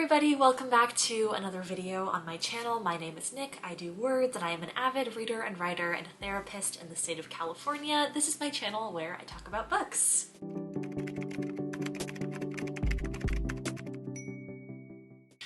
everybody, welcome back to another video on my channel. My name is Nick, I do words, and I am an avid reader and writer and a therapist in the state of California. This is my channel where I talk about books.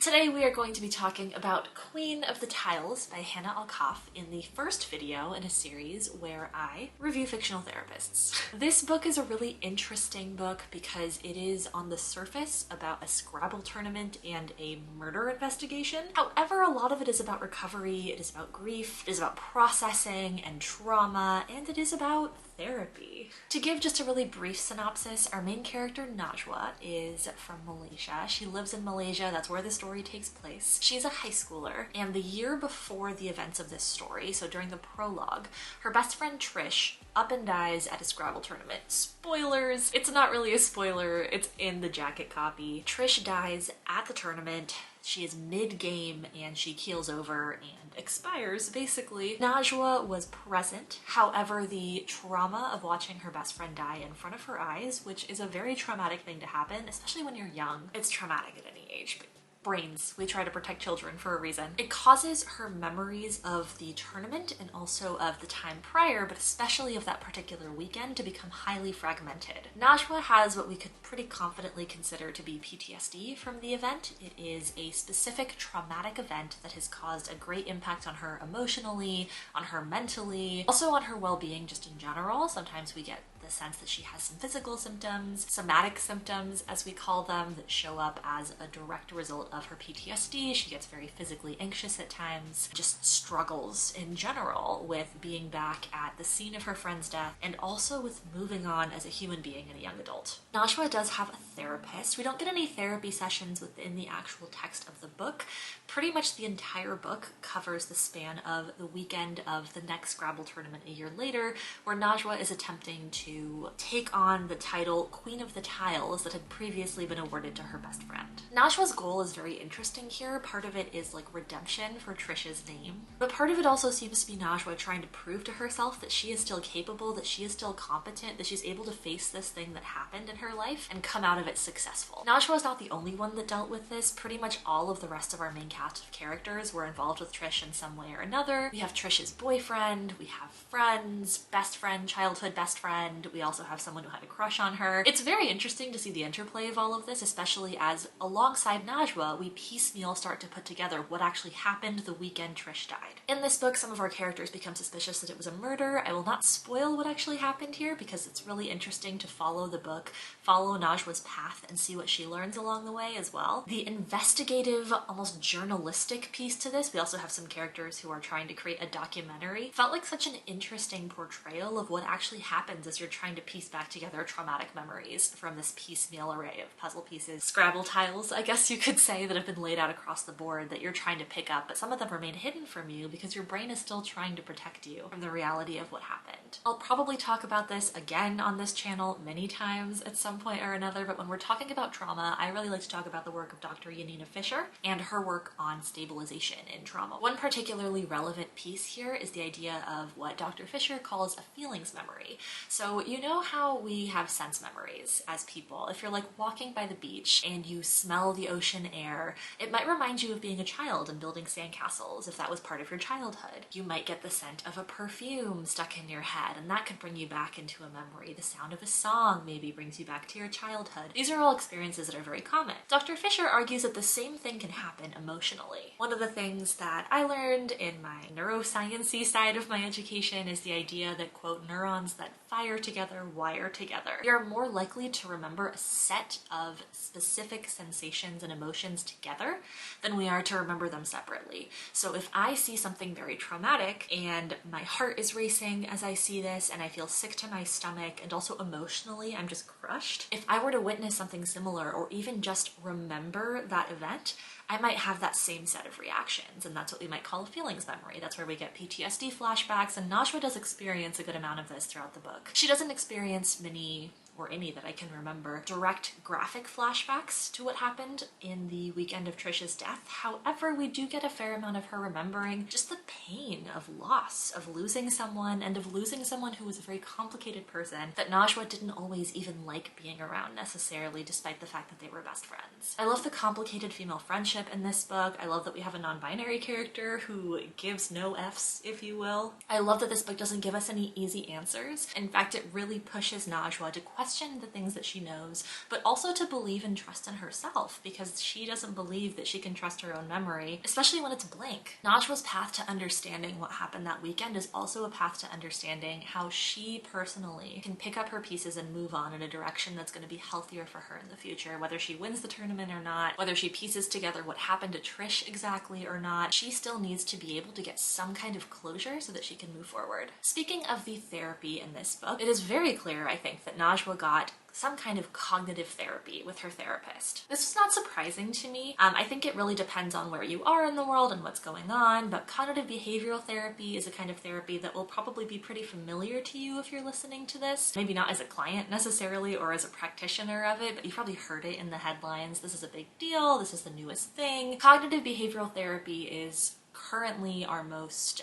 Today we are going to be talking about Queen of the Tiles by Hanna Alkaf in the first video in a series where I review fictional therapists. This book is a really interesting book because it is on the surface about a Scrabble tournament and a murder investigation. However, a lot of it is about recovery, it is about grief, it is about processing and trauma, and it is about therapy. To give just a really brief synopsis, our main character Najwa is from Malaysia. She lives in Malaysia, that's where the story takes place. She's a high schooler, and the year before the events of this story, so during the prologue, her best friend Trish up and dies at a Scrabble tournament. Spoilers! It's not really a spoiler, it's in the jacket copy. Trish dies at the tournament. She is mid-game and she keels over and expires, basically. Najwa was present, however, the trauma of watching her best friend die in front of her eyes, which is a very traumatic thing to happen, especially when you're young. It's traumatic at any age, but brains. We try to protect children for a reason. It causes her memories of the tournament and also of the time prior, but especially of that particular weekend, to become highly fragmented. Najwa has what we could pretty confidently consider to be PTSD from the event. It is a specific traumatic event that has caused a great impact on her emotionally, on her mentally, also on her well-being just in general. Sometimes we get the sense that she has some physical symptoms, somatic symptoms as we call them, that show up as a direct result of her PTSD. She gets very physically anxious at times, just struggles in general with being back at the scene of her friend's death and also with moving on as a human being and a young adult. Najwa does have a therapist. We don't get any therapy sessions within the actual text of the book. Pretty much the entire book covers the span of the weekend of the next Scrabble tournament a year later, where Najwa is attempting to take on the title Queen of the Tiles that had previously been awarded to her best friend. Najwa's goal is very interesting here. Part of it is like redemption for Trish's name, but part of it also seems to be Najwa trying to prove to herself that she is still capable, that she is still competent, that she's able to face this thing that happened in her life and come out of it successful. Najwa is not the only one that dealt with this. Pretty much all of the rest of our main cast of characters were involved with Trish in some way or another. We have Trish's boyfriend, we have friends, best friend, childhood best friend, we also have someone who had a crush on her. It's very interesting to see the interplay of all of this, especially as alongside Najwa, we piecemeal start to put together what actually happened the weekend Trish died. In this book, some of our characters become suspicious that it was a murder. I will not spoil what actually happened here because it's really interesting to follow the book, follow Najwa's path, and see what she learns along the way as well. The investigative, almost journalistic piece to this, we also have some characters who are trying to create a documentary, felt like such an interesting portrayal of what actually happens as you're trying to piece back together traumatic memories from this piecemeal array of puzzle pieces, Scrabble tiles, I guess you could say, that have been laid out across the board that you're trying to pick up, but some of them remain hidden from you because your brain is still trying to protect you from the reality of what happened. I'll probably talk about this again on this channel many times at some point or another, but when we're talking about trauma, I really like to talk about the work of Dr. Yanina Fisher and her work on stabilization in trauma. One particularly relevant piece here is the idea of what Dr. Fisher calls a feelings memory. So you know how we have sense memories as people. If you're like walking by the beach and you smell the ocean air, it might remind you of being a child and building sandcastles if that was part of your childhood. You might get the scent of a perfume stuck in your head and that could bring you back into a memory. The sound of a song maybe brings you back to your childhood. These are all experiences that are very common. Dr. Fisher argues that the same thing can happen emotionally. One of the things that I learned in my neuroscience-y side of my education is the idea that, quote, neurons that fire together wire together. We are more likely to remember a set of specific sensations and emotions together than we are to remember them separately. So if I see something very traumatic and my heart is racing as I see this and I feel sick to my stomach and also emotionally I'm just crushed, if I were to witness something similar or even just remember that event, I might have that same set of reactions, and that's what we might call a feelings memory. That's where we get PTSD flashbacks, and Najwa does experience a good amount of this throughout the book. She doesn't experience many or any that I can remember, direct graphic flashbacks to what happened in the weekend of Trisha's death. However, we do get a fair amount of her remembering just the pain of loss, of losing someone, and of losing someone who was a very complicated person that Najwa didn't always even like being around necessarily, despite the fact that they were best friends. I love the complicated female friendship in this book. I love that we have a non-binary character who gives no Fs, if you will. I love that this book doesn't give us any easy answers. In fact, it really pushes Najwa to question the things that she knows, but also to believe and trust in herself, because she doesn't believe that she can trust her own memory, especially when it's blank. Najwa's path to understanding what happened that weekend is also a path to understanding how she personally can pick up her pieces and move on in a direction that's going to be healthier for her in the future. Whether she wins the tournament or not, whether she pieces together what happened to Trish exactly or not, she still needs to be able to get some kind of closure so that she can move forward. Speaking of the therapy in this book, it is very clear, I think, that Najwa got some kind of cognitive therapy with her therapist. This was not surprising to me. I think it really depends on where you are in the world and what's going on, but cognitive behavioral therapy is a kind of therapy that will probably be pretty familiar to you if you're listening to this. Maybe not as a client necessarily or as a practitioner of it, but you've probably heard it in the headlines. This is a big deal. This is the newest thing. Cognitive behavioral therapy is currently our most,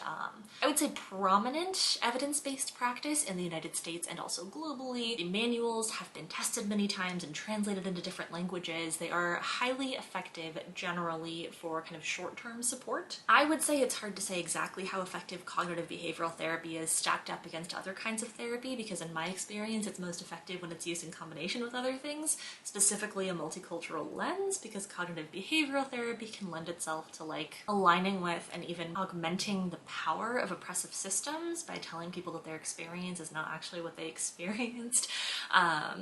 I would say, prominent evidence-based practice in the United States and also globally. The manuals have been tested many times and translated into different languages. They are highly effective generally for kind of short-term support. I would say it's hard to say exactly how effective cognitive behavioral therapy is stacked up against other kinds of therapy, because in my experience it's most effective when it's used in combination with other things, specifically a multicultural lens, because cognitive behavioral therapy can lend itself to like aligning with and even augmenting the power of oppressive systems by telling people that their experience is not actually what they experienced.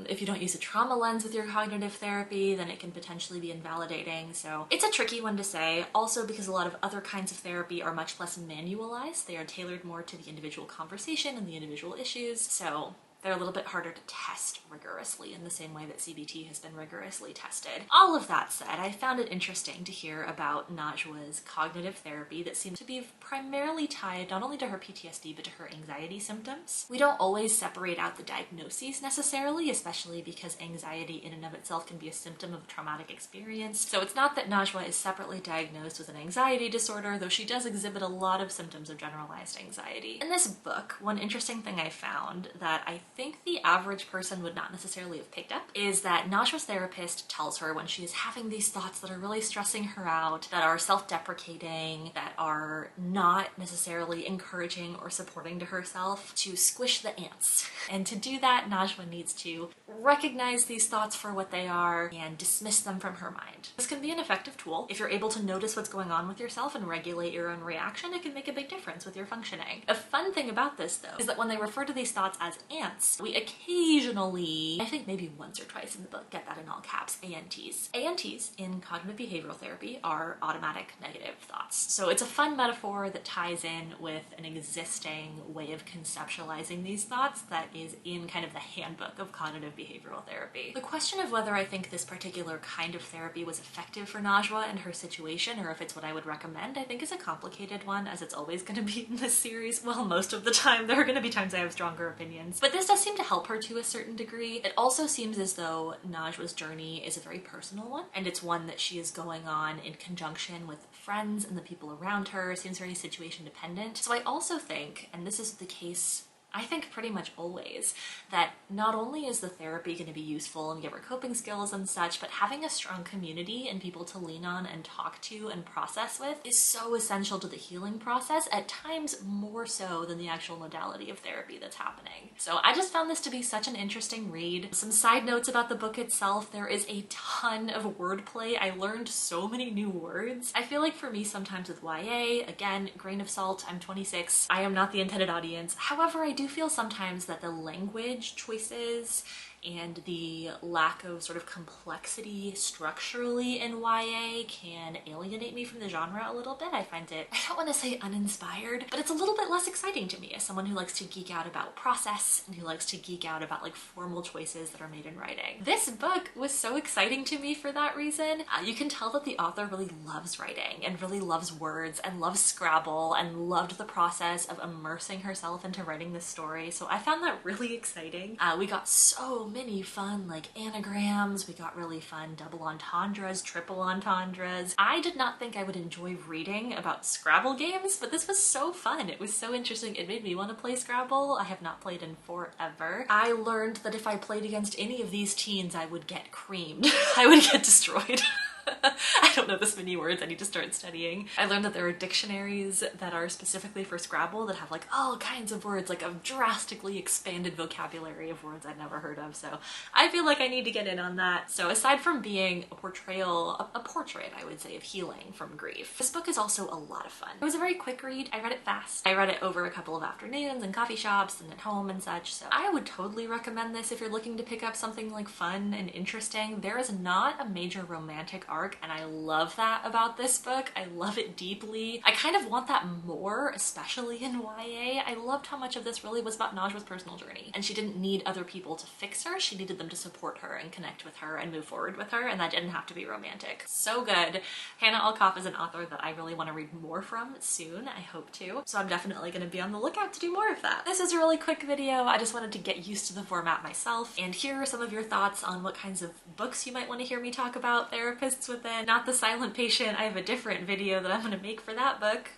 If you don't use a trauma lens with your cognitive therapy, then it can potentially be invalidating. So it's a tricky one to say, also because a lot of other kinds of therapy are much less manualized. They are tailored more to the individual conversation and the individual issues. So they're a little bit harder to test rigorously in the same way that CBT has been rigorously tested. All of that said, I found it interesting to hear about Najwa's cognitive therapy that seemed to be primarily tied not only to her PTSD but to her anxiety symptoms. We don't always separate out the diagnoses necessarily, especially because anxiety in and of itself can be a symptom of a traumatic experience. So it's not that Najwa is separately diagnosed with an anxiety disorder, though she does exhibit a lot of symptoms of generalized anxiety. In this book, one interesting thing I found that I think the average person would not necessarily have picked up is that Najwa's therapist tells her when she is having these thoughts that are really stressing her out, that are self-deprecating, that are not necessarily encouraging or supporting to herself, to squish the ants. And to do that, Najwa needs to recognize these thoughts for what they are and dismiss them from her mind. This can be an effective tool. If you're able to notice what's going on with yourself and regulate your own reaction, it can make a big difference with your functioning. A fun thing about this, though, is that when they refer to these thoughts as ants, we occasionally, I think maybe once or twice in the book, get that in all caps, ANTs. ANTs in cognitive behavioral therapy are automatic negative thoughts. So it's a fun metaphor that ties in with an existing way of conceptualizing these thoughts that is in kind of the handbook of cognitive behavioral therapy. The question of whether I think this particular kind of therapy was effective for Najwa and her situation, or if it's what I would recommend, I think is a complicated one, as it's always going to be in this series. Well, most of the time. There are going to be times I have stronger opinions. But this does seem to help her to a certain degree. It also seems as though Najwa's journey is a very personal one, and it's one that she is going on in conjunction with friends and the people around her. It seems very situation dependent. So I also think, and this is the case I think pretty much always, that not only is the therapy going to be useful and give her coping skills and such, but having a strong community and people to lean on and talk to and process with is so essential to the healing process, at times more so than the actual modality of therapy that's happening. So I just found this to be such an interesting read. Some side notes about the book itself: there is a ton of wordplay. I learned so many new words. I feel like for me sometimes with YA, again, grain of salt, I'm 26, I am not the intended audience. However, I do feel sometimes that the language choices and the lack of sort of complexity structurally in YA can alienate me from the genre a little bit. I find it, I don't want to say uninspired, but it's a little bit less exciting to me as someone who likes to geek out about process and who likes to geek out about like formal choices that are made in writing. This book was so exciting to me for that reason. You can tell that the author really loves writing and really loves words and loves Scrabble and loved the process of immersing herself into writing this story. So I found that really exciting. We got so many fun like anagrams. We got really fun double entendres, triple entendres. I did not think I would enjoy reading about Scrabble games, but this was so fun. It was so interesting. It made me want to play Scrabble. I have not played in forever. I learned that if I played against any of these teens, I would get creamed. I would get destroyed. I don't know this many words, I need to start studying. I learned that there are dictionaries that are specifically for Scrabble that have like all kinds of words, like a drastically expanded vocabulary of words I'd never heard of, so I feel like I need to get in on that. So aside from being a portrayal, a portrait, I would say, of healing from grief, this book is also a lot of fun. It was a very quick read. I read it fast. I read it over a couple of afternoons in coffee shops and at home and such, so I would totally recommend this if you're looking to pick up something like fun and interesting. There is not a major romantic arc, and I love that about this book. I love it deeply. I kind of want that more, especially in YA. I loved how much of this really was about Najwa's personal journey, and she didn't need other people to fix her. She needed them to support her and connect with her and move forward with her, and that didn't have to be romantic. So good. Hanna Alkaf is an author that I really want to read more from soon. I hope to. So I'm definitely going to be on the lookout to do more of that. This is a really quick video. I just wanted to get used to the format myself and hear some of your thoughts on what kinds of books you might want to hear me talk about therapists within. Not The Silent Patient. I have a different video that I'm going to make for that book.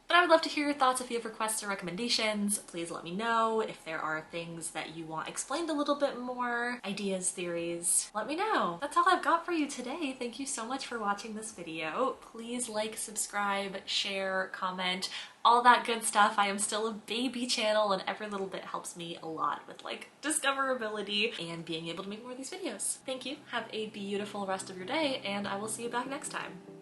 But I would love to hear your thoughts. If you have requests or recommendations, please let me know. If there are things that you want explained a little bit more, ideas, theories, let me know. That's all I've got for you today. Thank you so much for watching this video. Please like, subscribe, share, comment, all that good stuff. I am still a baby channel and every little bit helps me a lot with like discoverability and being able to make more of these videos. Thank you. Have a beautiful rest of your day and I will see you back next time.